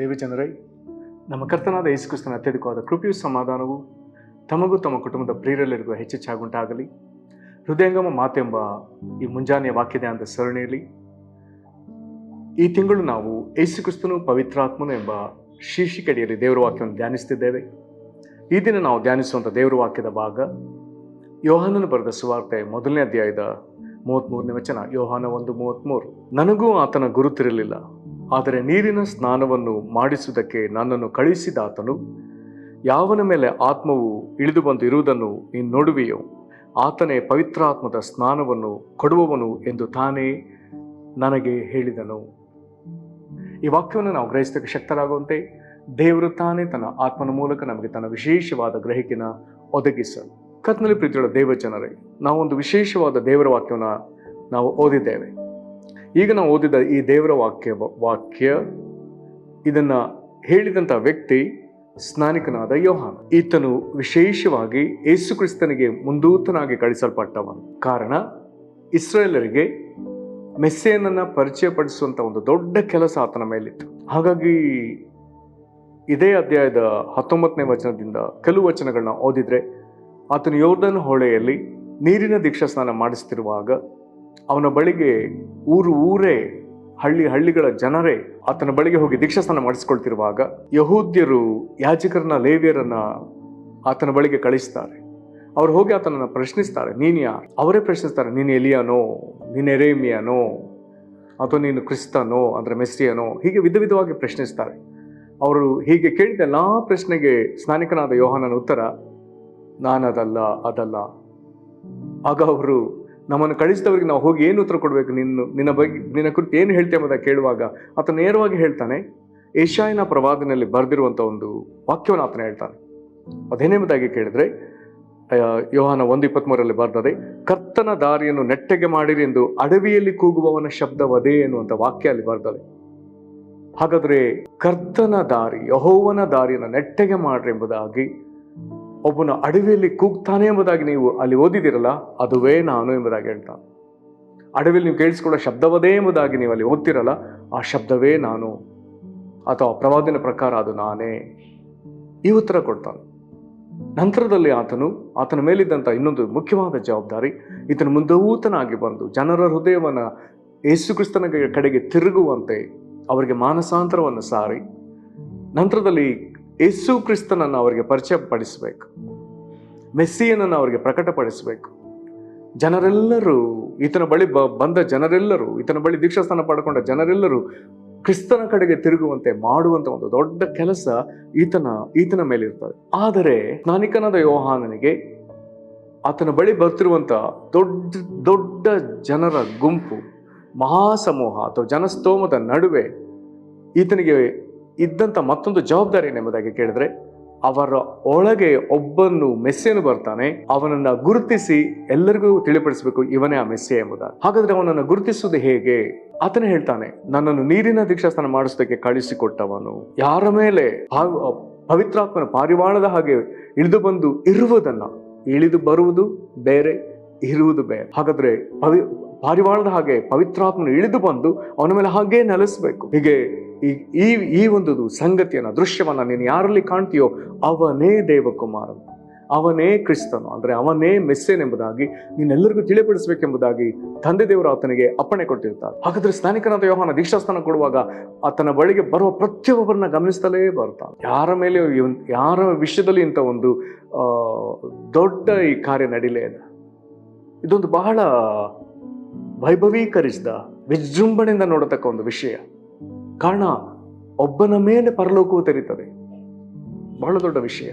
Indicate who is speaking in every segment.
Speaker 1: ದೇವಜನರೇ, ನಮ್ಮ ಕರ್ತನಾದ ಯೇಸುಕ್ರಿಸ್ತನ ಅತ್ಯಧಿಕವಾದ ಕೃಪೆಯೂ ಸಮಾಧಾನವು ತಮಗೂ ತಮ್ಮ ಕುಟುಂಬದ ಪ್ರಿಯರೆಲ್ಲರಿಗೂ ಹೆಚ್ಚೆಚ್ಚಾಗುಂಟಾಗಲಿ. ಹೃದಯಂಗಮ ಮಾತೆಂಬ ಈ ಮುಂಜಾನೆಯ ವಾಕ್ಯದ ಸರಣಿಯಲ್ಲಿ ಈ ತಿಂಗಳು ನಾವು ಯೇಸುಕ್ರಿಸ್ತನು ಪವಿತ್ರಾತ್ಮನು ಎಂಬ ಶೀರ್ಷಿಕೆಯಡಿಯಲ್ಲಿ ದೇವರ ವಾಕ್ಯವನ್ನು ಧ್ಯಾನಿಸುತ್ತಿದ್ದೇವೆ. ಈ ದಿನ ನಾವು ಧ್ಯಾನಿಸುವಂಥ ದೇವರ ವಾಕ್ಯದ ಭಾಗ ಯೋಹಾನನು ಬರೆದ ಸುವಾರ್ತೆ 1ನೇ ಅಧ್ಯಾಯದ 33ನೇ ವಚನ. ಯೋಹಾನ 1:33. ನನಗೂ ಆತನ ಗುರುತಿರಲಿಲ್ಲ, ಆದರೆ ನೀರಿನ ಸ್ನಾನವನ್ನು ಮಾಡಿಸುವುದಕ್ಕೆ ನನ್ನನ್ನು ಕಳುಹಿಸಿದ ಆತನು, ಯಾವನ ಮೇಲೆ ಆತ್ಮವು ಇಳಿದು ಬಂದು ಇರುವುದನ್ನು ನೀನು ನೋಡುವೆಯೋ ಆತನೇ ಪವಿತ್ರಾತ್ಮದ ಸ್ನಾನವನ್ನು ಕೊಡುವವನು ಎಂದು ತಾನೇ ನನಗೆ ಹೇಳಿದನು. ಈ ವಾಕ್ಯವನ್ನು ನಾವು ಗ್ರಹಿಸೋದಕ್ಕೆ ಶಕ್ತರಾಗುವಂತೆ ದೇವರು ತಾನೇ ತನ್ನ ಆತ್ಮನ ಮೂಲಕ ನಮಗೆ ತನ್ನ ವಿಶೇಷವಾದ ಗ್ರಹಿಕೆನ ಒದಗಿಸಲು. ಕರ್ತನಲ್ಲಿ ಪ್ರೀತಿಯುಳ್ಳ ದೇವ ಜನರೇ, ನಾವೊಂದು ವಿಶೇಷವಾದ ದೇವರ ವಾಕ್ಯವನ್ನು ನಾವು ಓದಿದ್ದೇವೆ. ಈಗ ನಾವು ಓದಿದ ಈ ದೇವರ ವಾಕ್ಯ ಇದನ್ನು ಹೇಳಿದಂಥ ವ್ಯಕ್ತಿ ಸ್ನಾನಿಕನಾದ ಯೋಹಾನ. ಈತನು ವಿಶೇಷವಾಗಿ ಯೇಸು ಕ್ರಿಸ್ತನಿಗೆ ಮುಂದೂತನಾಗಿ ಕಳಿಸಲ್ಪಟ್ಟವನು. ಕಾರಣ, ಇಸ್ರಾಯೇಲರಿಗೆ ಮೆಸ್ಸಿಯನನ್ನು ಪರಿಚಯಪಡಿಸುವಂಥ ಒಂದು ದೊಡ್ಡ ಕೆಲಸ ಆತನ ಮೇಲಿತ್ತು. ಹಾಗಾಗಿ ಇದೇ ಅಧ್ಯಾಯದ 19ನೇ ವಚನದಿಂದ ಕೆಲವು ವಚನಗಳನ್ನ ಓದಿದ್ರೆ, ಆತನು ಯೋರ್ದನ್ ಹೊಳೆಯಲ್ಲಿ ನೀರಿನ ದೀಕ್ಷಾ ಸ್ನಾನ ಮಾಡಿಸ್ತಿರುವಾಗ ಅವನ ಬಳಿಗೆ ಊರೇ ಹಳ್ಳಿಗಳ ಜನರೇ ಆತನ ಬಳಿಗೆ ಹೋಗಿ ದೀಕ್ಷಾ ಸ್ನಾನ ಮಾಡಿಸ್ಕೊಳ್ತಿರುವಾಗ ಯಹೂದ್ಯರು ಯಾಜಕರನ್ನ ಲೇವಿಯರನ್ನ ಆತನ ಬಳಿಗೆ ಕಳಿಸ್ತಾರೆ. ಅವ್ರು ಹೋಗಿ ಆತನನ್ನು ಪ್ರಶ್ನಿಸ್ತಾರೆ, ನೀನು ಯಾರು? ಅವರೇ ಪ್ರಶ್ನಿಸ್ತಾರೆ, ನೀನು ಎಲಿಯಾನೋ, ನೀನು ಎರೇಮಿಯಾನೋ, ಅಥವಾ ನೀನು ಕ್ರಿಸ್ತನೋ ಅಂದರೆ ಮೆಸ್ಸಿಯನೋ? ಹೀಗೆ ವಿಧವಾಗಿ ಪ್ರಶ್ನಿಸ್ತಾರೆ. ಅವರು ಹೀಗೆ ಕೇಳಿದ ಎಲ್ಲ ಪ್ರಶ್ನೆಗೆ ಸ್ನಾನಿಕನಾದ ಯೋಹಾನನ ಉತ್ತರ, ನಾನದಲ್ಲ, ಅದಲ್ಲ. ಆಗ ಅವರು ನಮ್ಮನ್ನು ಕಳಿಸಿದವರಿಗೆ ನಾವು ಹೋಗಿ ಏನು ಉತ್ತರ ಕೊಡಬೇಕು, ನಿನ್ನ ಕುರಿತು ಏನು ಹೇಳ್ತೇವೆ ಅಂತ ಕೇಳುವಾಗ ಆತ ನೇರವಾಗಿ ಹೇಳ್ತಾನೆ, ಯೆಶಾಯನ ಪ್ರವಾದನೆಯಲ್ಲಿ ಬರೆದಿರುವಂಥ ಒಂದು ವಾಕ್ಯವನ್ನು ಆತನ ಹೇಳ್ತಾನೆ. ಅದೇನೆಂಬುದಾಗಿ ಕೇಳಿದ್ರೆ, ಯೋಹಾನ 1:23 ಬರ್ತದೆ, ಕರ್ತನ ದಾರಿಯನ್ನು ನೆಟ್ಟಗೆ ಮಾಡಿರಿ ಎಂದು ಅಡವಿಯಲ್ಲಿ ಕೂಗುವವನ ಶಬ್ದವದೇ ಎನ್ನುವಂಥ ವಾಕ್ಯ ಅಲ್ಲಿ ಬರ್ತದೆ. ಹಾಗಾದ್ರೆ ಕರ್ತನ ದಾರಿ, ಯೆಹೋವನ ದಾರಿಯನ್ನು ನೆಟ್ಟಗೆ ಮಾಡ್ರಿ ಎಂಬುದಾಗಿ ಒಬ್ಬನ ಅಡವಿಯಲ್ಲಿ ಕೂಗ್ತಾನೆ ಎಂಬುದಾಗಿ ನೀವು ಅಲ್ಲಿ ಓದಿದಿರಲ್ಲ, ಅದುವೇ ನಾನು ಎಂಬುದಾಗಿ ಹೇಳ್ತಾನೆ. ಅಡವಿಯಲ್ಲಿ ನೀವು ಕೇಳಿಸ್ಕೊಳ್ಳೋ ಶಬ್ದವದೇ ಎಂಬುದಾಗಿ ನೀವು ಅಲ್ಲಿ ಓದ್ತಿರಲ್ಲ, ಆ ಶಬ್ದವೇ ನಾನು, ಅಥವಾ ಪ್ರವಾದನೆ ಪ್ರಕಾರ ಅದು ನಾನೇ. ಈ ಉತ್ತರ ಕೊಡ್ತಾನೆ. ನಂತರದಲ್ಲಿ ಆತನ ಮೇಲಿದ್ದಂಥ ಇನ್ನೊಂದು ಮುಖ್ಯವಾದ ಜವಾಬ್ದಾರಿ, ಈತನ ಮುಂದೂತನಾಗಿ ಬಂದು ಜನರ ಹೃದಯವನ್ನು ಯೇಸು ಕ್ರಿಸ್ತನ ಕಡೆಗೆ ತಿರುಗುವಂತೆ ಅವರಿಗೆ ಮಾನಸಾಂತರವನ್ನು ಸಾರಿ ನಂತರದಲ್ಲಿ ಯೇಸು ಕ್ರಿಸ್ತನನ್ನು ಅವರಿಗೆ ಪರಿಚಯಪಡಿಸಬೇಕು, ಮೆಸ್ಸಿಯನನ್ನು ಅವರಿಗೆ ಪ್ರಕಟಪಡಿಸಬೇಕು. ಜನರೆಲ್ಲರೂ ಈತನ ಬಳಿ ಬಂದ ಜನರೆಲ್ಲರೂ, ಈತನ ಬಳಿ ದೀಕ್ಷಾಸ್ನಾನ ಪಡ್ಕೊಂಡ ಜನರೆಲ್ಲರೂ ಕ್ರಿಸ್ತನ ಕಡೆಗೆ ತಿರುಗುವಂತೆ ಮಾಡುವಂತ ಒಂದು ದೊಡ್ಡ ಕೆಲಸ ಈತನ ಮೇಲಿರ್ತದೆ. ಆದರೆ ಸ್ನಾನಿಕನಾದ ಯೋಹಾನನಿಗೆ ಆತನ ಬಳಿ ಬರ್ತಿರುವಂತ ದೊಡ್ಡ ಜನರ ಗುಂಪು, ಮಹಾಸಮೂಹ ಅಥವಾ ಜನಸ್ತೋಮದ ನಡುವೆ ಈತನಿಗೆ ಇದ್ದಂಥ ಮತ್ತೊಂದು ಜವಾಬ್ದಾರಿ ಏನೆಂಬುದಾಗಿ ಕೇಳಿದ್ರೆ, ಅವರ ಒಳಗೆ ಒಬ್ಬನು ಮೆಸ್ಸಿಯನು ಬರ್ತಾನೆ, ಅವನನ್ನ ಗುರುತಿಸಿ ಎಲ್ಲರಿಗೂ ತಿಳಿಪಡಿಸಬೇಕು, ಇವನೇ ಆ ಮೆಸ್ಸಿಯ ಎಂಬುದಾಗಿ. ಹಾಗಾದ್ರೆ ಅವನನ್ನು ಗುರುತಿಸುವುದು ಹೇಗೆ? ಆತನೇ ಹೇಳ್ತಾನೆ, ನನ್ನನ್ನು ನೀರಿನ ದೀಕ್ಷಾಸ್ನಾನ ಮಾಡಿಸೋದಕ್ಕೆ ಕಳಿಸಿಕೊಟ್ಟವನು, ಯಾರ ಮೇಲೆ ಪವಿತ್ರಾತ್ಮನ ಪಾರಿವಾಳದ ಹಾಗೆ ಇಳಿದು ಬಂದು ಇರುವುದನ್ನ, ಇಳಿದು ಬರುವುದು ಬೇರೆ, ಇರುವುದು ಬೇರೆ. ಹಾಗಾದ್ರೆ ಪಾರಿವಾಳದ ಹಾಗೆ ಪವಿತ್ರಾತ್ಮನು ಇಳಿದು ಬಂದು ಅವನ ಮೇಲೆ ಹಾಗೇ ನೆಲೆಸಬೇಕು. ಹೀಗೆ ಈ ಒಂದು ಸಂಗತಿಯನ್ನ, ದೃಶ್ಯವನ್ನ ನೀನು ಯಾರಲ್ಲಿ ಕಾಣ್ತೀಯೋ ಅವನೇ ದೇವಕುಮಾರನು, ಅವನೇ ಕ್ರಿಸ್ತನು, ಅಂದ್ರೆ ಅವನೇ ಮೆಸ್ಸಿಯನೆಂಬುದಾಗಿ ನೀನೆಲ್ಲರಿಗೂ ತಿಳಿಪಡಿಸಬೇಕೆಂಬುದಾಗಿ ತಂದೆ ದೇವರು ಆತನಿಗೆ ಅಪ್ಪಣೆ ಕೊಟ್ಟಿರ್ತಾರೆ. ಹಾಗಾದ್ರೆ ಸ್ನಾನಿಕನಾದ ಯೋಹಾನ ದೀಕ್ಷಾಸ್ನಾನ ಕೊಡುವಾಗ ಆತನ ಬಳಿಗೆ ಬರುವ ಪ್ರತಿಯೊಬ್ಬರನ್ನ ಗಮನಿಸ್ತಲೇ ಬರ್ತಾನೆ. ಯಾರ ವಿಷಯದಲ್ಲಿ ಇಂಥ ಒಂದು ದೊಡ್ಡ ಈ ಕಾರ್ಯ ನಡೀಲೇ ಇಲ್ಲ. ಇದೊಂದು ಬಹಳ ವೈಭವೀಕರಿಸಿದ, ವಿಜೃಂಭಣೆಯಿಂದ ನೋಡತಕ್ಕ ಒಂದು ವಿಷಯ. ಕಾರಣ, ಒಬ್ಬನ ಮೇಲೆ ಪರಲೋಕವು ತೆರೀತದೆ. ಬಹಳ ದೊಡ್ಡ ವಿಷಯ.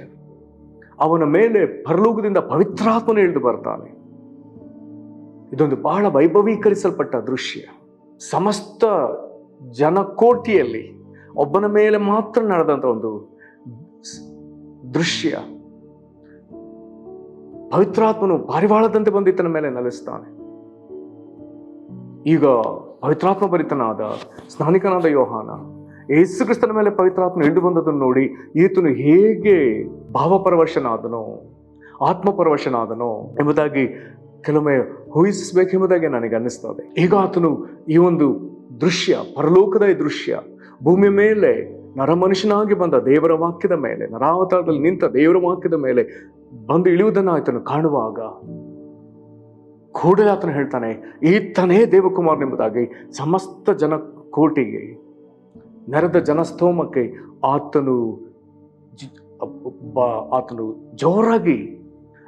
Speaker 1: ಅವನ ಮೇಲೆ ಪರಲೋಕದಿಂದ ಪವಿತ್ರಾತ್ಮನು ಇಳಿದು ಬರ್ತಾನೆ. ಇದೊಂದು ಬಹಳ ವೈಭವೀಕರಿಸಲ್ಪಟ್ಟ ದೃಶ್ಯ. ಸಮಸ್ತ ಜನಕೋಟಿಯಲ್ಲಿ ಒಬ್ಬನ ಮೇಲೆ ಮಾತ್ರ ನಡೆದಂತ ಒಂದು ದೃಶ್ಯ. ಪವಿತ್ರಾತ್ಮನು ಪಾರಿವಾಳದಂತೆ ಬಂದು ಈತನ ಮೇಲೆ ನೆಲೆಸ್ತಾನೆ. ಈಗ ಪವಿತ್ರಾತ್ಮ ಭರಿತನಾದ ಸ್ನಾನಿಕನಾದ ಯೋಹಾನ ಯೇಸು ಕ್ರಿಸ್ತನ ಮೇಲೆ ಪವಿತ್ರಾತ್ಮ ಇಳಿದು ಬಂದದನ್ನು ನೋಡಿ ಈತನು ಹೇಗೆ ಭಾವಪರವಶನಾದನೋ, ಆತ್ಮಪರವಶನಾದನೋ ಎಂಬುದಾಗಿ ಕೆಲವೊಮ್ಮೆ ಊಹಿಸಬೇಕೆಂಬುದಾಗಿ ನನಗೆ ಅನ್ನಿಸ್ತದೆ. ಈಗ ಆತನು ಈ ಒಂದು ದೃಶ್ಯ, ಪರಲೋಕದ ಈ ದೃಶ್ಯ, ಭೂಮಿಯ ಮೇಲೆ ನರಮನುಷ್ಯನಾಗಿ ಬಂದ ದೇವರ ವಾಕ್ಯದ ಮೇಲೆ, ನರಾವತಾರದಲ್ಲಿ ನಿಂತ ದೇವರ ವಾಕ್ಯದ ಮೇಲೆ ಬಂದು ಇಳಿಯುವುದನ್ನು ಆತನು ಕಾಣುವಾಗ ಕೂಡಲೇ ಆತನು ಹೇಳ್ತಾನೆ, ಈತನೇ ದೇವಕುಮಾರನೆಂಬುದಾಗಿ ಸಮಸ್ತ ಜನ ಕೋಟಿಗೆ, ನೆರೆದ ಜನಸ್ತೋಮಕ್ಕೆ ಆತನು ಜೋರಾಗಿ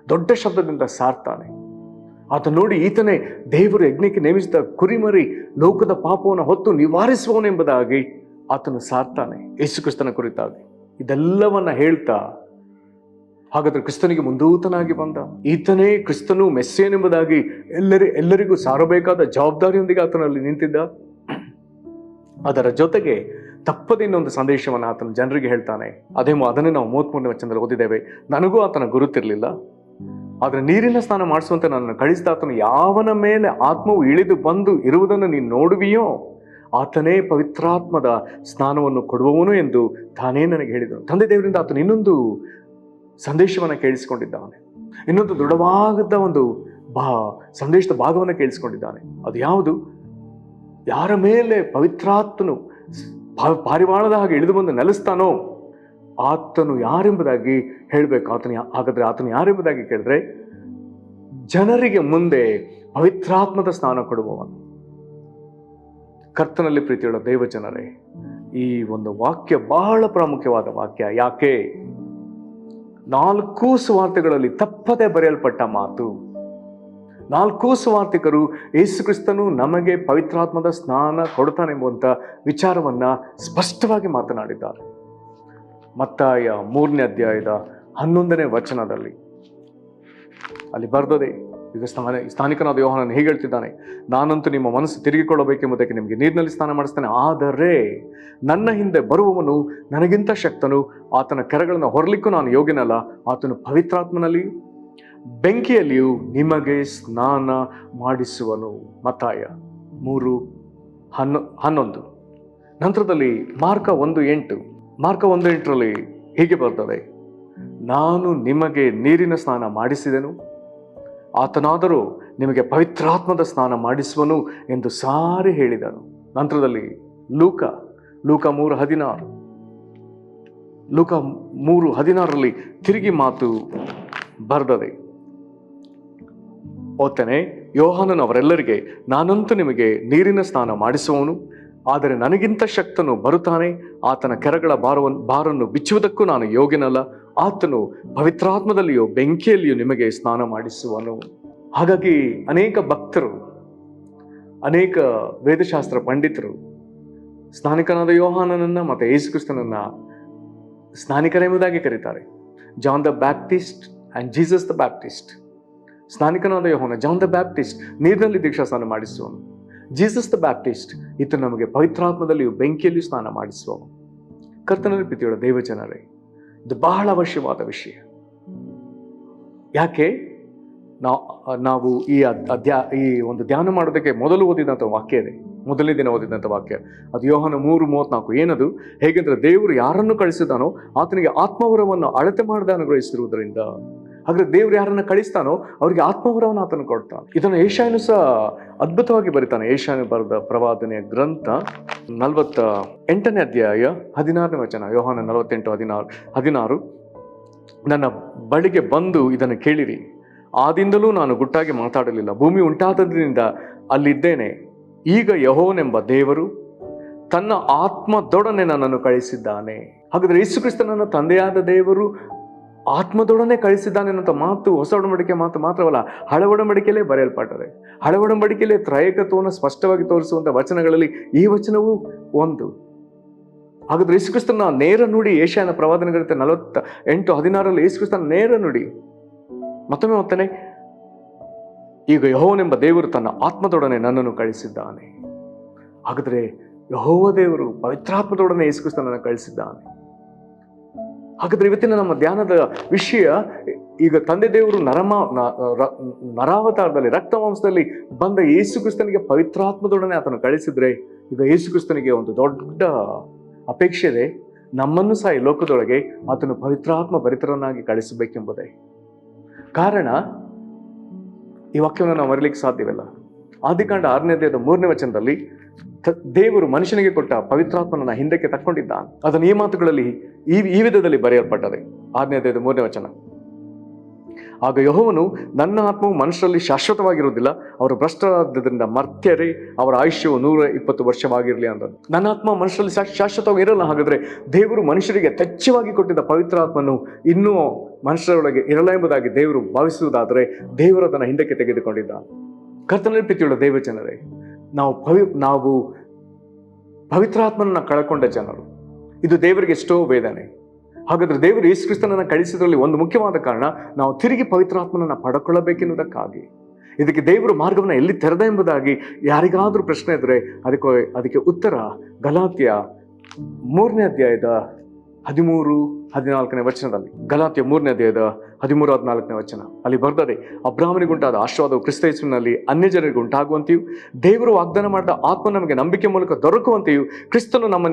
Speaker 1: ದೊಡ್ಡ ಶಬ್ದದಿಂದ ಸಾರ್ತಾನೆ. ಆತ ನೋಡಿ, ಈತನೇ ದೇವರು ಯಜ್ಞಕ್ಕೆ ನೇಮಿಸಿದ ಕುರಿಮರಿ, ಲೋಕದ ಪಾಪವನ್ನು ಹೊತ್ತು ನಿವಾರಿಸುವವನೆಂಬುದಾಗಿ ಆತನು ಸಾರ್ತಾನೆ ಯೇಸು ಕ್ರಿಸ್ತನ ಕುರಿತಾಗಿ. ಇದೆಲ್ಲವನ್ನ ಹೇಳ್ತಾ, ಹಾಗಾದ್ರೆ ಕ್ರಿಸ್ತನಿಗೆ ಮುಂದೂತನಾಗಿ ಬಂದ ಈತನೇ ಕ್ರಿಸ್ತನು ಮೆಸ್ಸಿಯನೆಂಬುದಾಗಿ ಎಲ್ಲರಿಗೂ ಸಾರಬೇಕಾದ ಜವಾಬ್ದಾರಿಯೊಂದಿಗೆ ಆತನಲ್ಲಿ ನಿಂತಿದ್ದ. ಅದರ ಜೊತೆಗೆ ತಪ್ಪದೆ ಇನ್ನೊಂದು ಸಂದೇಶವನ್ನು ಆತನ ಜನರಿಗೆ ಹೇಳ್ತಾನೆ. ಅದನ್ನೇ ನಾವು 33ನೇ ವಚನದಲ್ಲಿ ಓದಿದ್ದೇವೆ. ನನಗೂ ಆತನ ಗುರುತಿರಲಿಲ್ಲ, ಆದರೆ ನೀರಿನ ಸ್ನಾನ ಮಾಡಿಸುವಂತೆ ನನ್ನನ್ನು ಕಳಿಸಿದ ಆತನು ಯಾವನ ಮೇಲೆ ಆತ್ಮವು ಇಳಿದು ಬಂದು ಇರುವುದನ್ನು ನೀನು ನೋಡುವಿಯೋ ಆತನೇ ಪವಿತ್ರಾತ್ಮದ ಸ್ನಾನವನ್ನು ಕೊಡುವವನು ಎಂದು ತಾನೇ ನನಗೆ ಹೇಳಿದನು. ತಂದೆ ದೇವರಿಂದ ಆತನು ಇನ್ನೊಂದು ಸಂದೇಶವನ್ನು ಕೇಳಿಸಿಕೊಂಡಿದ್ದಾನೆ, ಇನ್ನೊಂದು ದೃಢವಾದ ಒಂದು ಸಂದೇಶದ ಭಾಗವನ್ನು ಕೇಳಿಸಿಕೊಂಡಿದ್ದಾನೆ. ಅದು ಯಾವುದು? ಯಾರ ಮೇಲೆ ಪವಿತ್ರಾತ್ಮನು ಪಾರಿವಾಳದ ಹಾಗೆ ಇಳಿದು ಬಂದು ನೆಲೆಸ್ತಾನೋ ಆತನು ಯಾರೆಂಬುದಾಗಿ ಹೇಳಬೇಕು. ಹಾಗಾದ್ರೆ ಆತನು ಯಾರೆಂಬುದಾಗಿ ಕೇಳಿದ್ರೆ, ಜನರಿಗೆ ಮುಂದೆ ಪವಿತ್ರಾತ್ಮದ ಸ್ನಾನ ಕೊಡುವವನು. ಕರ್ತನಲ್ಲಿ ಪ್ರೀತಿಯುಳ್ಳ ದೈವ ಜನರೇ, ಈ ಒಂದು ವಾಕ್ಯ ಬಹಳ ಪ್ರಾಮುಖ್ಯವಾದ ವಾಕ್ಯ. ಯಾಕೆ? 4 ಸುವಾರ್ತೆಗಳಲ್ಲಿ ತಪ್ಪದೆ ಬರೆಯಲ್ಪಟ್ಟ ಮಾತು. 4 ಸುವಾರ್ತಿಕರು ಯೇಸು ಕ್ರಿಸ್ತನು ನಮಗೆ ಪವಿತ್ರಾತ್ಮದ ಸ್ನಾನ ಕೊಡ್ತಾನೆಂಬುವಂಥ ವಿಚಾರವನ್ನ ಸ್ಪಷ್ಟವಾಗಿ ಮಾತನಾಡಿದ್ದಾರೆ. ಮತ್ತಾಯ 3ನೇ ಅಧ್ಯಾಯದ 11ನೇ ವಚನದಲ್ಲಿ ಅಲ್ಲಿ ಬರೆದದೆ, ಈಗ ಸ್ಥಾನಿಕನಾದ ಯೋಹಾನನು ಹೀಗೆ ಹೇಳ್ತಿದ್ದಾನೆ, ನಾನಂತೂ ನಿಮ್ಮ ಮನಸ್ಸು ತಿರುಗಿಕೊಳ್ಳಬೇಕೆಂಬುದಕ್ಕೆ ನಿಮಗೆ ನೀರಿನಲ್ಲಿ ಸ್ನಾನ ಮಾಡಿಸ್ತೇನೆ, ಆದರೆ ನನ್ನ ಹಿಂದೆ ಬರುವವನು ನನಗಿಂತ ಶಕ್ತನು, ಆತನ ಕೆರಗಳನ್ನು ಹೊರಲಿಕ್ಕೂ ನಾನು ಯೋಗ್ಯನಲ್ಲ. ಆತನು ಪವಿತ್ರಾತ್ಮನಲ್ಲಿಯೂ ಬೆಂಕಿಯಲ್ಲಿಯೂ ನಿಮಗೆ ಸ್ನಾನ ಮಾಡಿಸುವನು. ಮತ್ತಾಯ 3:11. ನಂತರದಲ್ಲಿ ಮಾರ್ಕ 1:8ರಲ್ಲಿ ಹೀಗೆ ಬರ್ತದೆ, ನಾನು ನಿಮಗೆ ನೀರಿನ ಸ್ನಾನ ಮಾಡಿಸಿದೆನು, ಆತನಾದರೂ ನಿಮಗೆ ಪವಿತ್ರಾತ್ಮದ ಸ್ನಾನ ಮಾಡಿಸುವನು ಎಂದು ಸಾರಿ ಹೇಳಿದನು. ನಂತರದಲ್ಲಿ ಲೂಕ 3:16ರಲ್ಲಿ ತಿರುಗಿ ಮಾತು ಬರೆದದೆ. ಓದ್ತೇನೆ, ಯೋಹಾನನು ಅವರೆಲ್ಲರಿಗೆ, ನಾನಂತೂ ನಿಮಗೆ ನೀರಿನ ಸ್ನಾನ ಮಾಡಿಸುವವನು, ಆದರೆ ನನಗಿಂತ ಶಕ್ತನು ಬರುತ್ತಾನೆ, ಆತನ ಕೆರಗಳ ಭಾರವನ್ನು ಬಿಚ್ಚುವುದಕ್ಕೂ ನಾನು ಯೋಗ್ಯನಲ್ಲ. ಆತನು ಪವಿತ್ರಾತ್ಮದಲ್ಲಿಯೂ ಬೆಂಕಿಯಲ್ಲಿಯೂ ನಿಮಗೆ ಸ್ನಾನ ಮಾಡಿಸುವನು. ಹಾಗಾಗಿ ಅನೇಕ ಭಕ್ತರು, ಅನೇಕ ವೇದಶಾಸ್ತ್ರ ಪಂಡಿತರು ಸ್ನಾನಿಕನಾದ ಯೋಹಾನನನ್ನ ಮತ್ತು ಯೇಸು ಕ್ರಿಸ್ತನನ್ನ ಸ್ನಾನಿಕರೆಂಬುದಾಗಿ ಕರೀತಾರೆ. John the Baptist and Jesus the Baptist. ಸ್ನಾನಿಕನಾದ ಯೋಹಾನ, ಜಾನ್ ದ ಬ್ಯಾಪ್ಟಿಸ್ಟ್ ನೀರಿನಲ್ಲಿ ದೀಕ್ಷಾ ಸ್ನಾನ ಮಾಡಿಸುವನು. ಜೀಸಸ್ ದ ಬ್ಯಾಪ್ಟಿಸ್ಟ್ ಈತ ನಮಗೆ ಪವಿತ್ರಾತ್ಮದಲ್ಲಿಯೂ ಬೆಂಕಿಯಲ್ಲಿಯೂ ಸ್ನಾನ ಮಾಡಿಸುವನು. ಕರ್ತನಲ್ಲಿ ಪ್ರೀತಿಯುಳ್ಳ ದೇವಜನರೇ, ಇದು ಬಹಳ ಅವಶ್ಯವಾದ ವಿಷಯ. ಯಾಕೆ? ನಾವು ಈ ಒಂದು ಧ್ಯಾನ ಮಾಡೋದಕ್ಕೆ ಮೊದಲು ಓದಿದಂಥ ವಾಕ್ಯ ಇದೆ, ಮೊದಲನೇ ದಿನ ಓದಿದಂಥ ವಾಕ್ಯ. ಅದು ಯೋಹಾನ 3:34. ಏನದು? ಹೇಗೆಂದ್ರೆ, ದೇವರು ಯಾರನ್ನು ಕಳಿಸಿದಾನೋ ಆತನಿಗೆ ಆತ್ಮವರವನ್ನು ಅಳತೆ ಮಾಡದೆ ಅನುಗ್ರಹಿಸಿರುವುದರಿಂದ. ಹಾಗಾದ್ರೆ ದೇವರು ಯಾರನ್ನ ಕಳಿಸ್ತಾನೋ ಅವರಿಗೆ ಆತ್ಮವರವನ್ನು ಆತನು ಕೊಡ್ತಾನೆ. ಇದನ್ನು ಏಷಾಯನು ಸಹ ಅದ್ಭುತವಾಗಿ ಬರೀತಾನೆ. ಏಷಾಯನು ಬರೆದ ಪ್ರವಾದನೆಯ ಗ್ರಂಥ 48ನೇ ಅಧ್ಯಾಯ 16ನೇ ವಚನ. ಯೋಹಾನ 48:16. ನನ್ನ ಬಳಿಗೆ ಬಂದು ಇದನ್ನು ಕೇಳಿರಿ, ಆದಿಂದಲೂ ನಾನು ಗುಟ್ಟಾಗಿ ಮಾತಾಡಲಿಲ್ಲ, ಭೂಮಿ ಉಂಟಾದದಿಂದ ಅಲ್ಲಿದ್ದೇನೆ. ಈಗ ಯೆಹೋವನೆಂಬ ದೇವರು ತನ್ನ ಆತ್ಮದೊಡನೆ ನನ್ನನ್ನು ಕಳಿಸಿದ್ದಾನೆ. ಹಾಗಾದ್ರೆ ಯೇಸು ಕ್ರಿಸ್ತನನ್ನ ತಂದೆಯಾದ ದೇವರು ಆತ್ಮದೊಡನೆ ಕಳಿಸಿದ್ದಾನೆ ಅನ್ನೋ ಮಾತು ಹೊಸ ಒಡಂಬಡಿಕೆ ಮಾತು ಮಾತ್ರವಲ್ಲ, ಹಳೆ ಒಡಂಬಡಿಕೆಯಲ್ಲೇ ಬರೆಯಲ್ಪಟ್ಟದೆ. ಹಳೆ ಒಡಂಬಡಿಕೆಯಲ್ಲೇ ತ್ರೈಕತ್ವವನ್ನು ಸ್ಪಷ್ಟವಾಗಿ ತೋರಿಸುವಂಥ ವಚನಗಳಲ್ಲಿ ಈ ವಚನವೂ ಒಂದು. ಹಾಗಾದ್ರೆ ಯೇಸು ಕ್ರಿಸ್ತನ ನೇರ ನುಡಿ ಏಷಾಯನ ಪ್ರವಾದನೆ ಗ್ರಂಥ 48:16 ಯೇಸು ಕ್ರಿಸ್ತನ ನೇರ ನುಡಿ. ಮತ್ತೊಮ್ಮೆ ಓದ್ತಾನೆ, ಈಗ ಯೆಹೋವನೆಂಬ ದೇವರು ತನ್ನ ಆತ್ಮದೊಡನೆ ನನ್ನನ್ನು ಕಳಿಸಿದ್ದಾನೆ. ಹಾಗಾದ್ರೆ ಯೆಹೋವ ದೇವರು ಪವಿತ್ರಾತ್ಮದೊಡನೆ ಯೇಸು ಕ್ರಿಸ್ತನನ್ನು ಕಳಿಸಿದ್ದಾನೆ. ಹಾಗಾದ್ರೆ ಇವತ್ತಿನ ನಮ್ಮ ಧ್ಯಾನದ ವಿಷಯ, ಈಗ ತಂದೆ ದೇವರು ನರಾವತಾರದಲ್ಲಿ ರಕ್ತ ಮಾಂಸದಲ್ಲಿ ಬಂದ ಯೇಸು ಕ್ರಿಸ್ತನಿಗೆ ಪವಿತ್ರಾತ್ಮದೊಡನೆ ಆತನು ಕಳಿಸಿದ್ರೆ, ಈಗ ಯೇಸು ಕ್ರಿಸ್ತನಿಗೆ ಒಂದು ದೊಡ್ಡ ಅಪೇಕ್ಷೆ ಇದೆ, ನಮ್ಮನ್ನು ಸಹ ಈ ಲೋಕದೊಳಗೆ ಆತನು ಪವಿತ್ರಾತ್ಮ ಭರಿತರನ್ನಾಗಿ ಕಳಿಸಬೇಕೆಂಬುದೇ. ಕಾರಣ ಈ ವಾಕ್ಯವನ್ನು ನಾವು ಮರೀಲಿಕ್ಕೆ ಸಾಧ್ಯವಿಲ್ಲ. ಆದಿಕಾಂಡ 6ನೇ ಅಧ್ಯಾಯದ 3ನೇ ವಚನದಲ್ಲಿ ದೇವರು ಮನುಷ್ಯನಿಗೆ ಕೊಟ್ಟ ಪವಿತ್ರಾತ್ಮನನ್ನ ಹಿಂದಕ್ಕೆ ತಕ್ಕೊಂಡಿದ್ದಾನೆ. ಅದನ್ನು ಈ ಮಾತುಗಳಲ್ಲಿ ಈ ವಿಧದಲ್ಲಿ ಬರೆಯಲ್ಪಟ್ಟದೆ. 6ನೇ ಅಧ್ಯಾಯದ 3ನೇ ವಚನ. ಆಗ ಯೆಹೋವನು, ನನ್ನ ಆತ್ಮವು ಮನುಷ್ಯರಲ್ಲಿ ಶಾಶ್ವತವಾಗಿರುವುದಿಲ್ಲ, ಅವರು ಭ್ರಷ್ಟರಾದ್ದರಿಂದ ಮರ್ತ್ಯರೇ, ಅವರ ಆಯುಷ್ಯವು 120 ವರ್ಷವಾಗಿರಲಿ ಅಂದನು. ನನ್ನ ಆತ್ಮ ಮನುಷ್ಯರಲ್ಲಿ ಶಾಶ್ವತವಾಗಿ ಇರಲ್ಲ. ಹಾಗಾದ್ರೆ ದೇವರು ಮನುಷ್ಯರಿಗೆ ಯಥೇಚ್ಛವಾಗಿ ಕೊಟ್ಟಿದ್ದ ಪವಿತ್ರಾತ್ಮನು ಇನ್ನೂ ಮನುಷ್ಯರೊಳಗೆ ಇರಲ್ಲ ಎಂಬುದಾಗಿ ದೇವರು ಭಾವಿಸುವುದಾದರೆ ದೇವರು ಅದನ್ನು ಹಿಂದಕ್ಕೆ ತೆಗೆದುಕೊಂಡಿದ್ದ. ಕರ್ತನಲ್ಲಿ ಪ್ರೀತಿಯುಳ್ಳ ದೇವ ಜನರೇ, ನಾವು ಪವಿತ್ರಾತ್ಮನನ್ನ ಕಳ್ಕೊಂಡ ಜನರು. ಇದು ದೇವರಿಗೆ ಎಷ್ಟೋ ವೇದನೆ. ಹಾಗಾದ್ರೆ ದೇವರು ಯೇಸು ಕ್ರಿಸ್ತನನ್ನ ಕಳಿಸಿದ್ರಲ್ಲಿ ಒಂದು ಮುಖ್ಯವಾದ ಕಾರಣ ನಾವು ತಿರುಗಿ ಪವಿತ್ರಾತ್ಮನನ್ನ ಪಡ್ಕೊಳ್ಳಬೇಕೆನ್ನುವುದಕ್ಕಾಗಿ. ಇದಕ್ಕೆ ದೇವರು ಮಾರ್ಗವನ್ನು ಎಲ್ಲಿ ತೆರೆದ ಎಂಬುದಾಗಿ ಯಾರಿಗಾದ್ರೂ ಪ್ರಶ್ನೆ ಇದ್ರೆ ಅದಕ್ಕೆ ಉತ್ತರ ಗಲಾತ್ಯ 3ನೇ ಅಧ್ಯಾಯದ 13-14ನೇ ವಚನದಲ್ಲಿ. ಗಲಾತ್ಯ 3ನೇ ಅಧ್ಯಾಯದ 13-14ನೇ ವಚನ ಅಲ್ಲಿ ಬರ್ತದೆ, ಅಬ್ರಹಾಮನಿಗುಂಟಾದ ಆಶೀರ್ವಾದವು ಕ್ರಿಸ್ತ ಯೇಸುವಿನಲ್ಲಿ ಅನ್ಯ ಜನರಿಗೆ ಉಂಟಾಗುವಂತೆಯೂ ದೇವರು ವಾಗ್ದಾನ ಮಾಡಿದ ಆತ್ಮ ನಮಗೆ ನಂಬಿಕೆ ಮೂಲಕ ದೊರಕುವಂತೆಯೂ ಕ್ರಿಸ್ತನು ನಮ್ಮ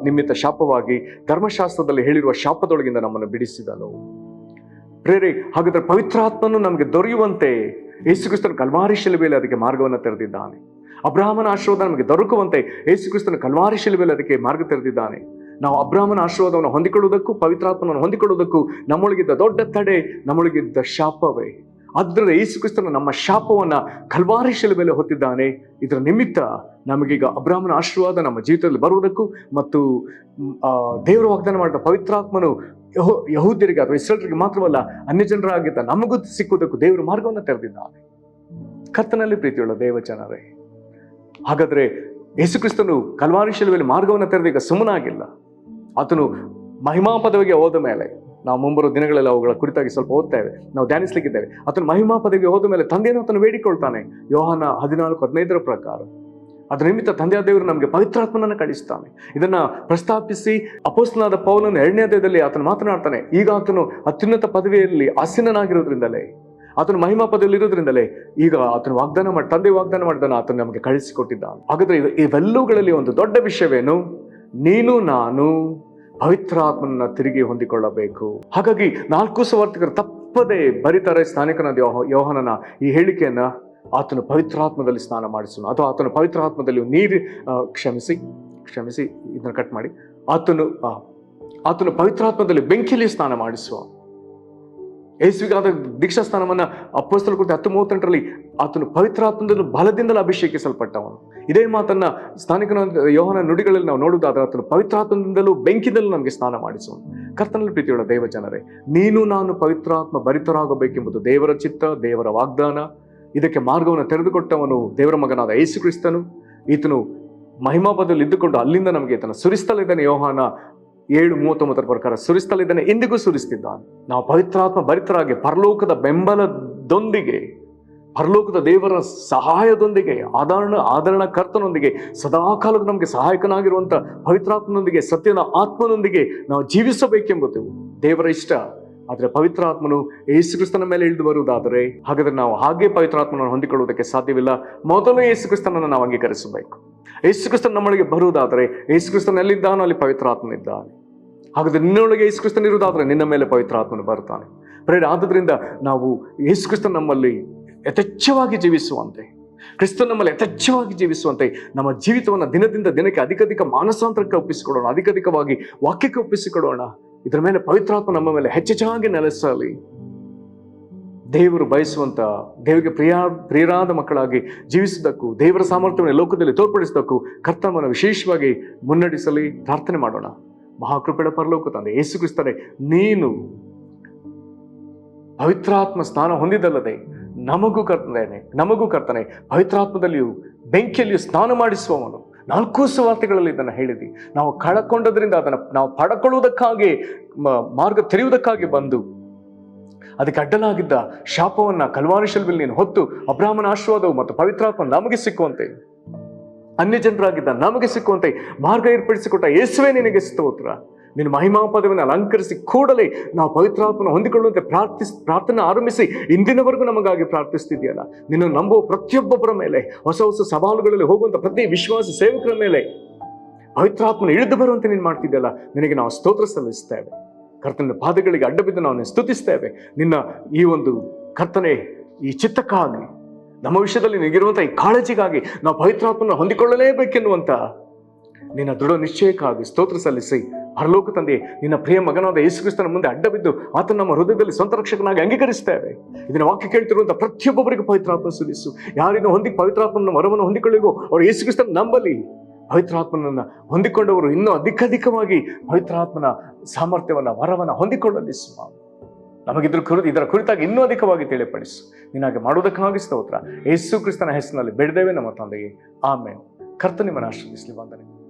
Speaker 1: ನಿಮಿತ್ತ ಶಾಪವಾಗಿ ಧರ್ಮಶಾಸ್ತ್ರದಲ್ಲಿ ಹೇಳಿರುವ ಶಾಪದೊಳಗಿಂದ ನಮ್ಮನ್ನು ಬಿಡಿಸಿದನು. ಪ್ರೇರೆ, ಹಾಗಾದ್ರೆ ಪವಿತ್ರಾತ್ಮನು ನಮಗೆ ದೊರೆಯುವಂತೆ ಯೇಸು ಕ್ರಿಸ್ತನು ಕಲ್ವಾರಿ ಶಿಲುಬೆಯಲ್ಲಿ ಅದಕ್ಕೆ ಮಾರ್ಗವನ್ನು ತೆರೆದಿದ್ದಾನೆ. ಅಬ್ರಹಾಮನ ಆಶೀರ್ವಾದ ನಮಗೆ ದೊರಕುವಂತೆ ಯೇಸು ಕ್ರಿಸ್ತನು ಕಲ್ವಾರಿ ಶಿಲುಬೆಯಲ್ಲಿ ಅದಕ್ಕೆ ಮಾರ್ಗ ತೆರೆದಿದ್ದಾನೆ. ನಾವು ಅಬ್ರಹಾಮನ ಆಶೀರ್ವಾದವನ್ನು ಹೊಂದಿಕೊಳ್ಳುವುದಕ್ಕೂ ಪವಿತ್ರಾತ್ಮನನ್ನು ಹೊಂದಿಕೊಳ್ಳುವುದಕ್ಕೂ ನಮ್ಮೊಳಗಿದ್ದ ದೊಡ್ಡ ತಡೆ ನಮ್ಮೊಳಗಿದ್ದ ಶಾಪವೇ. ಆದ್ದರಿಂದ ಯೇಸು ಕ್ರಿಸ್ತನು ನಮ್ಮ ಶಾಪವನ್ನ ಕಲ್ವಾರಿ ಶಿಲುಬೆಯಲ್ಲಿ ಹೊತ್ತಿದ್ದಾನೆ. ಇದರ ನಿಮಿತ್ತ ನಮಗೀಗ ಅಬ್ರಹಾಮನ ಆಶೀರ್ವಾದ ನಮ್ಮ ಜೀವಿತದಲ್ಲಿ ಬರುವುದಕ್ಕೂ ಮತ್ತು ದೇವರು ವಾಗ್ದಾನ ಮಾಡಿದ ಪವಿತ್ರಾತ್ಮನು ಯಹೂದ್ಯರಿಗೆ ಅಥವಾ ಇಸ್ರಾಯೇಲರಿಗೆ ಮಾತ್ರವಲ್ಲ ಅನ್ಯ ಜನರಾಗಿದ್ದ ನಮಗೂ ಸಿಕ್ಕುವುದಕ್ಕೂ ದೇವರು ಮಾರ್ಗವನ್ನು ತೆರೆದಿದ್ದಾನೆ. ಕರ್ತನಲ್ಲಿ ಪ್ರೀತಿಯುಳ್ಳ ದೇವ ಜನರೇ, ಹಾಗಾದ್ರೆ ಯೇಸು ಕ್ರಿಸ್ತನು ಕಲ್ವಾರಿ ಶಿಲುಬೆಯಲ್ಲಿ ಮಾರ್ಗವನ್ನು ತೆರೆದೀಗ ಸುಮ್ಮನಾಗಿಲ್ಲ. ಆತನು ಮಹಿಮಾ ಪದವಿಗೆ ಹೋದ ಮೇಲೆ, ನಾವು ಮುಂಬರುವ ದಿನಗಳಲ್ಲಿ ಅವುಗಳ ಕುರಿತಾಗಿ ಸ್ವಲ್ಪ ಓದ್ತೇವೆ, ನಾವು ಧ್ಯಾನಿಸ್ಲಿಕ್ಕಿದ್ದೇವೆ. ಆತನು ಮಹಿಮಾ ಪದವಿಗೆ ಹೋದ ಮೇಲೆ ತಂದೆಯನ್ನು ಆತನು ಬೇಡಿಕೊಳ್ತಾನೆ. ಯೋಹಾನ 14:15 ಪ್ರಕಾರ ಅದರ ನಿಮಿತ್ತ ತಂದೆಯ ದೇವರು ನಮಗೆ ಪವಿತ್ರಾತ್ಮನನ್ನು ಕಳಿಸ್ತಾನೆ. ಇದನ್ನ ಪ್ರಸ್ತಾಪಿಸಿ ಅಪೊಸ್ತಲನಾದ ಪೌಲನು 2ನೇ ಅಧ್ಯಾಯದಲ್ಲಿ ಆತನು ಮಾತನಾಡ್ತಾನೆ. ಈಗ ಆತನು ಅತ್ಯುನ್ನತ ಪದವಿಯಲ್ಲಿ ಆಸೀನನಾಗಿರೋದ್ರಿಂದಲೇ, ಆತನು ಮಹಿಮಾ ಪದವಿಯಲ್ಲಿ ಇರೋದ್ರಿಂದಲೇ ಈಗ ಆತನು ತಂದೆ ವಾಗ್ದಾನ ಮಾಡಿದನು, ಆತನು ನಮಗೆ ಕಳಿಸಿಕೊಟ್ಟಿದ್ದಾನೆ. ಹಾಗಾದ್ರೆ ಇವೆಲ್ಲವುಗಳಲ್ಲಿ ಒಂದು ದೊಡ್ಡ ವಿಷಯವೇನು? ನೀನು ನಾನು ಪವಿತ್ರಾತ್ಮನನ್ನ ತಿರುಗಿ ಹೊಂದಿಕೊಳ್ಳಬೇಕು. ಹಾಗಾಗಿ 4 ಸುವಾರ್ತಿಕರು ತಪ್ಪದೆ ಬರೀತಾರೆ ಸ್ನಾನಿಕನಾದ ಯೋಹಾನನ ಈ ಹೇಳಿಕೆಯನ್ನ, ಆತನು ಪವಿತ್ರಾತ್ಮದಲ್ಲಿ ಸ್ನಾನ ಮಾಡಿಸುವನು ಅಥವಾ ಆತನು ಪವಿತ್ರಾತ್ಮದಲ್ಲಿ ಕ್ಷಮಿಸಿ ಇದನ್ನ ಕಟ್ ಮಾಡಿ, ಆತನು ಪವಿತ್ರಾತ್ಮದಲ್ಲಿ ಬೆಂಕಿಯಲ್ಲಿ ಸ್ನಾನ ಮಾಡಿಸುವ. ಯೇಸುವಿಗಾದ ದೀಕ್ಷಾ ಸ್ನಾನವನ್ನ ಅಪೊಸ್ತಲರ ಕೃತ್ಯ 10:38ರಲ್ಲಿ ಆತನು ಪವಿತ್ರಾತ್ಮದಲ್ಲಿ ಬಲದಿಂದಲೇ ಅಭಿಷೇಕಿಸಲ್ಪಟ್ಟವನು. ಇದೇ ಮಾತನ್ನ ಸ್ನಾನಿಕನಾದ ಯೋಹಾನನ ನುಡಿಗಳಲ್ಲಿ ನಾವು ನೋಡುವುದಾದ್ರೆ ಆತನು ಪವಿತ್ರಾತ್ಮದಿಂದಲೂ ಬೆಂಕಿದಲ್ಲೂ ನಮಗೆ ಸ್ನಾನ ಮಾಡಿಸುವನು. ಕರ್ತನಲ್ಲಿ ಪ್ರೀತಿಯುಳ್ಳ ದೇವ ಜನರೇ, ನೀನು ನಾನು ಪವಿತ್ರಾತ್ಮ ಭರಿತರಾಗಬೇಕೆಂಬುದು ದೇವರ ಚಿತ್ತ, ದೇವರ ವಾಗ್ದಾನ. ಇದಕ್ಕೆ ಮಾರ್ಗವನ್ನು ತೆರೆದುಕೊಟ್ಟವನು ದೇವರ ಮಗನಾದ ಯೇಸು ಕ್ರಿಸ್ತನು. ಈತನು ಮಹಿಮಾಪದದಲ್ಲಿ ಇದ್ದುಕೊಂಡು ಅಲ್ಲಿಂದ ನಮಗೆ ಈತನ ಸುರಿಸ್ತಲಿದ್ದಾನೆ. ಯೋಹಾನ 7:39 ಪ್ರಕಾರ ಸುರಿಸ್ತಲಿದ್ದಾನೆ, ಇಂದಿಗೂ ಸುರಿಸ್ತಿದ್ದಾನೆ. ನಾವು ಪವಿತ್ರಾತ್ಮ ಭರಿತರಾಗಿ ಪರಲೋಕದ ಬೆಂಬಲದೊಂದಿಗೆ, ಪರಲೋಕದ ದೇವರ ಸಹಾಯದೊಂದಿಗೆ, ಆದರಣ ಕರ್ತನೊಂದಿಗೆ, ಸದಾಕಾಲಕ್ಕೂ ನಮಗೆ ಸಹಾಯಕನಾಗಿರುವಂಥ ಪವಿತ್ರಾತ್ಮನೊಂದಿಗೆ, ಸತ್ಯದ ಆತ್ಮನೊಂದಿಗೆ ನಾವು ಜೀವಿಸಬೇಕೆಂಬುದು ದೇವರ ಇಷ್ಟ. ಆದರೆ ಪವಿತ್ರಾತ್ಮನು ಯೇಸು ಕ್ರಿಸ್ತನ ಮೇಲೆ ಇಳಿದು ಬರುವುದಾದರೆ ಹಾಗಾದ್ರೆ ನಾವು ಹಾಗೆ ಪವಿತ್ರಾತ್ಮನನ್ನು ಹೊಂದಿಕೊಳ್ಳುವುದಕ್ಕೆ ಸಾಧ್ಯವಿಲ್ಲ. ಮೊದಲು ಯೇಸು ಕ್ರಿಸ್ತನನ್ನು ನಾವು ಅಂಗೀಕರಿಸಬೇಕು. ಯೇಸು ಕ್ರಿಸ್ತನ ನಮ್ಮೊಳಗೆ ಬರುವುದಾದರೆ ಯೇಸು ಕ್ರಿಸ್ತನ ಎಲ್ಲಿದ್ದಾನೋ ಅಲ್ಲಿ ಪವಿತ್ರಾತ್ಮನಿದ್ದಾನೆ. ಹಾಗಾದ್ರೆ ನಿನ್ನೊಳಗೆ ಯೇಸು ಕ್ರಿಸ್ತನ ಇರುವುದಾದ್ರೆ ನಿನ್ನ ಮೇಲೆ ಪವಿತ್ರಾತ್ಮನು ಬರ್ತಾನೆ. ಆದುದರಿಂದ ನಾವು ಯೇಸು ಕ್ರಿಸ್ತನ ನಮ್ಮಲ್ಲಿ ಯಥೇಚ್ಛವಾಗಿ ಜೀವಿಸುವಂತೆ, ಕ್ರಿಸ್ತನ ನಮ್ಮಲ್ಲಿ ಯಥೇಚ್ಛವಾಗಿ ಜೀವಿಸುವಂತೆ ನಮ್ಮ ಜೀವಿತವನ್ನು ದಿನದಿಂದ ದಿನಕ್ಕೆ ಅಧಿಕ ಮಾನಸಾಂತರಕ್ಕೆ ಒಪ್ಪಿಸಿಕೊಡೋಣ, ಅಧಿಕವಾಗಿ ವಾಕ್ಯಕ್ಕೆ ಒಪ್ಪಿಸಿಕೊಡೋಣ. ಇದರ ಮೇಲೆ ಪವಿತ್ರಾತ್ಮ ನಮ್ಮ ಮೇಲೆ ಹೆಚ್ಚೆಚ್ಚಾಗಿ ನೆಲೆಸಲಿ. ದೇವರು ಬಯಸುವಂತ, ದೇವರಿಗೆ ಪ್ರಿಯರಾದ ಮಕ್ಕಳಾಗಿ ಜೀವಿಸುವುದಕ್ಕೂ ದೇವರ ಸಾಮರ್ಥ್ಯವನ್ನು ಲೋಕದಲ್ಲಿ ತೋರ್ಪಡಿಸುವುದಕ್ಕೂ ಕರ್ತನನ್ನು ವಿಶೇಷವಾಗಿ ಮುನ್ನಡೆಸಲಿ. ಪ್ರಾರ್ಥನೆ ಮಾಡೋಣ. ಮಹಾಕೃಪೆಯ ಪರಲೋಕ ತಂದೆ, ಯೇಸು ಕ್ರಿಸ್ತನೇ, ನೀನು ಪವಿತ್ರಾತ್ಮ ಸ್ನಾನ ಹೊಂದಿದಲ್ಲದೆ ನಮಗೂ ಕರ್ತನೆ ಪವಿತ್ರಾತ್ಮದಲ್ಲಿಯೂ ಬೆಂಕಿಯಲ್ಲಿಯೂ ಸ್ನಾನ ಮಾಡಿಸುವವನು. 4 ಸುವಾರ್ತೆಗಳಲ್ಲಿ ಇದನ್ನು ಹೇಳಿದಿ. ನಾವು ಕಳಕೊಂಡದ್ರಿಂದ ಅದನ್ನು ನಾವು ಪಡ್ಕೊಳ್ಳುವುದಕ್ಕಾಗಿ, ಮಾರ್ಗ ತೆರೆಯುವುದಕ್ಕಾಗಿ ಬಂದು ಅದಕ್ಕೆ ಅಡ್ಡಲಾಗಿದ್ದ ಶಾಪವನ್ನ ಕಲ್ವಾರಿ ಶಿಲುಬೆಯಲ್ಲಿ ನೀನು ಹೊತ್ತು ಅಬ್ರಹಾಮನ ಆಶೀರ್ವಾದವು ಮತ್ತು ಪವಿತ್ರಾತ್ಮ ನಮಗೆ ಸಿಕ್ಕುವಂತೆ, ಅನ್ಯ ಜನರಾಗಿದ್ದ ನಮಗೆ ಸಿಕ್ಕುವಂತೆ ಮಾರ್ಗ ಏರ್ಪಡಿಸಿಕೊಟ್ಟ ಯೇಸುವೇ ನಿನಗೆ ಸ್ತೋತ್ರ. ನಿನ್ನ ಮಹಿಮಾ ಪದವಿಯನ್ನು ಅಲಂಕರಿಸಿ ಕೂಡಲೇ ನಾವು ಪವಿತ್ರಾತ್ಮನ ಹೊಂದಿಕೊಳ್ಳುವಂತೆ ಪ್ರಾರ್ಥನೆ ಆರಂಭಿಸಿ ಇಂದಿನವರೆಗೂ ನಮಗಾಗಿ ಪ್ರಾರ್ಥಿಸ್ತಿದೆಯಲ್ಲ. ನಿನ್ನ ನಂಬುವ ಪ್ರತಿಯೊಬ್ಬೊಬ್ಬರ ಮೇಲೆ, ಹೊಸ ಸವಾಲುಗಳಲ್ಲಿ ಹೋಗುವಂಥ ಪ್ರತಿ ವಿಶ್ವಾಸ ಸೇವಕರ ಮೇಲೆ ಪವಿತ್ರಾತ್ಮನ ಇಳಿದು ಬರುವಂತೆ ನೀನು ಮಾಡ್ತಿದ್ದೆಯಲ್ಲ. ನಿನಗೆ ನಾವು ಸ್ತೋತ್ರ ಸಲ್ಲಿಸ್ತೇವೆ. ಕರ್ತನ ಪಾದಗಳಿಗೆ ಅಡ್ಡ ಬಿದ್ದು ನಾವು ಸ್ತುತಿಸ್ತೇವೆ. ನಿನ್ನ ಈ ಒಂದು ಕರ್ತನೆ, ಈ ಚಿತ್ತಕ್ಕಾಗಿ ನಮ್ಮ ವಿಷಯದಲ್ಲಿ ನಿನಗಿರುವಂಥ ಈ ಕಾಳಜಿಗಾಗಿ ನಾವು ಪವಿತ್ರಾತ್ಮನ ಹೊಂದಿಕೊಳ್ಳಲೇಬೇಕೆನ್ನುವಂಥ ನಿನ್ನ ದೃಢ ನಿಶ್ಚಯಕ್ಕಾಗಿ ಸ್ತೋತ್ರ ಸಲ್ಲಿಸಿ, ಪರಲೋಕ ತಂದೆ, ನಿನ್ನ ಪ್ರಿಯ ಮಗನಾದ ಯೇಸು ಕ್ರಿಸ್ತನ ಮುಂದೆ ಅಡ್ಡ ಬಿದ್ದು ಆತನ ನಮ್ಮ ಹೃದಯದಲ್ಲಿ ಸ್ವಂತ ರಕ್ಷಕನಾಗಿ ಅಂಗೀಕರಿಸ್ತೇವೆ. ಇದನ್ನ ವಾಕ್ಯ ಕೇಳ್ತಿರುವಂಥ ಪ್ರತಿಯೊಬ್ಬೊಬ್ಬರಿಗೂ ಪವಿತ್ರಾತ್ಮ ಸುರಿಸು. ಯಾರಿನ ಪವಿತ್ರಾತ್ಮನ ವರವನ್ನು ಹೊಂದಿಕೊಳ್ಳಿಗೋ ಅವರು ಯೇಸು ಕ್ರಿಸ್ತನ ನಂಬಲಿ. ಪವಿತ್ರಾತ್ಮನನ್ನ ಹೊಂದಿಕೊಂಡವರು ಇನ್ನೂ ಅಧಿಕವಾಗಿ ಪವಿತ್ರಾತ್ಮನ ಸಾಮರ್ಥ್ಯವನ್ನ, ವರವನ್ನ ಹೊಂದಿಕೊಳ್ಳಲಿ ಸ್ವಾಮಿ. ಇದರ ಕುರಿತಾಗಿ ಇನ್ನೂ ಅಧಿಕವಾಗಿ ತಿಳಿಪಡಿಸು. ನಿನಗೆ ಮಾಡುವುದಕ್ಕಾಗಿ ಸ್ತೋತ್ರ. ಯೇಸು ಕ್ರಿಸ್ತನ ಹೆಸರಿನಲ್ಲಿ ಬೇಡಿದ್ದೇವೆ ನಮ್ಮ ತಂದೆಗೆ, ಆಮೇನ್. ಕರ್ತನ ನಿಮ್ಮನ್ನು ಆಶೀರ್ವದಿಸಲಿ. ವಂದನೆ.